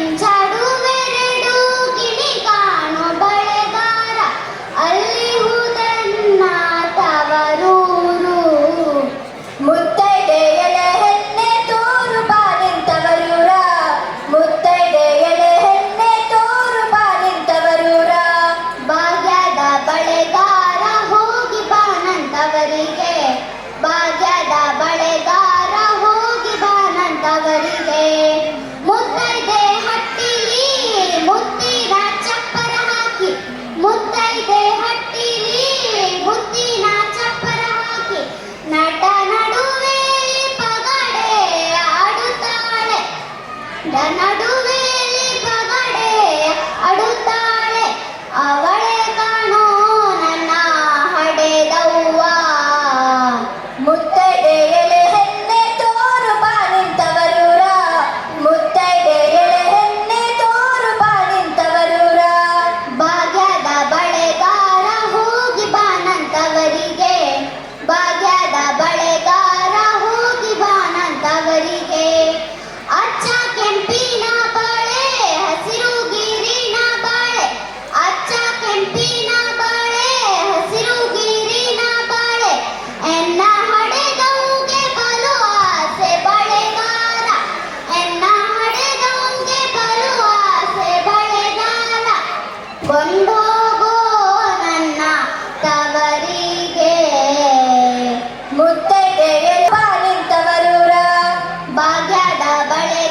ಮಿಂಚಾಡುವೆರಡು ಗಿಣಿ ಕಾಣೋ ಬಳೆಗಾರ ಅಲ್ಲಿ ಹುದನ್ನ ತವರೂರು ಮುತ್ತೈದೆ ಎಳೆ ಹೆಣ್ಣೆ ತೋರು ಬಾನಿಂತವರೂರ ಮುತ್ತೈದೆ ಎಳೆ ಹೆಣ್ಣೆ ತೋರು ಬಾನಿಂತವರೂರ ಭಾಗ್ಯದ ಬಳೆಗಾರ ಹೋಗಿ ಬಾನಂತವರಿಗೆ ಭಾಗ್ಯದ ಬಳೆಗಾರ ಹೋಗಿ ಬಾನಂತವರಿಗೆ ಮುತ್ತೈದೆ ಹಟ್ಟಿಲಿ ಮುತ್ತಿನ ಚಪ್ಪರ ಹಾಕಿ ಮುತ್ತೈದೆ ಹಟ್ಟಿಲಿ ಮುತ್ತಿನ ಚಪ್ಪರ ಹಾಕಿ ನಟ ನಡುವೆ ಪಗಡೆ ಆಡುತ್ತಾಳೆ ನಡುವೆ ಪಗಡೆ ಆಡುತ್ತಾಳೆ ಅವಳೆ ಕಾಣೋ ನನ್ನ ಹಡೆದವ್ವ ಮುತ್ತೈದೆ ಎಳೆ ಹೆಣ್ಣೆ ತೋರು ಬಾನಿಂತವರೂರ ಮುತ್ತೈದೆ ಎಳೆ ಹೆಣ್ಣೆ ತೋರು ಬಾನಿಂತವರೂರ ಭಾಗ್ಯದ ಬಳೆಗಾರ ಹೋಗಿ ಬಾನಂತವರಿಗೆ ಭಾಗ್ಯದ ಬಳೆಗಾರ ಹೋಗಿ ಬಾನಂತವರಿಗೆ ಅಚ್ಚ ಕೆಂಪಿನ ಬಾಳೆ ಹಸಿರು ಗಿರಿನ ಬಾಳೆ ಅಚ್ಚ ಕೆಂಪಿನ ಬಾಳೆ ಹಸಿರು ಗಿರಿನ ಬಾಳೆ ಎನ್ನ ಹಡೆದವ್ಗೆ ಬಲು ಆಸೆ ಬಳೆಗಾರ ಎನ್ನ ಹಡೆದವ್ಗೆ ಬಲು ಆಸೆ ಬಳೆಗಾರ ಕೊಂಡೋಗೋ ನನ್ನ ತವರಿಗೆ ಮುತ್ತೈದೆ ಬಾನಿಂತವರೂರ ಭಾಗ್ಯದ ಬಳೆ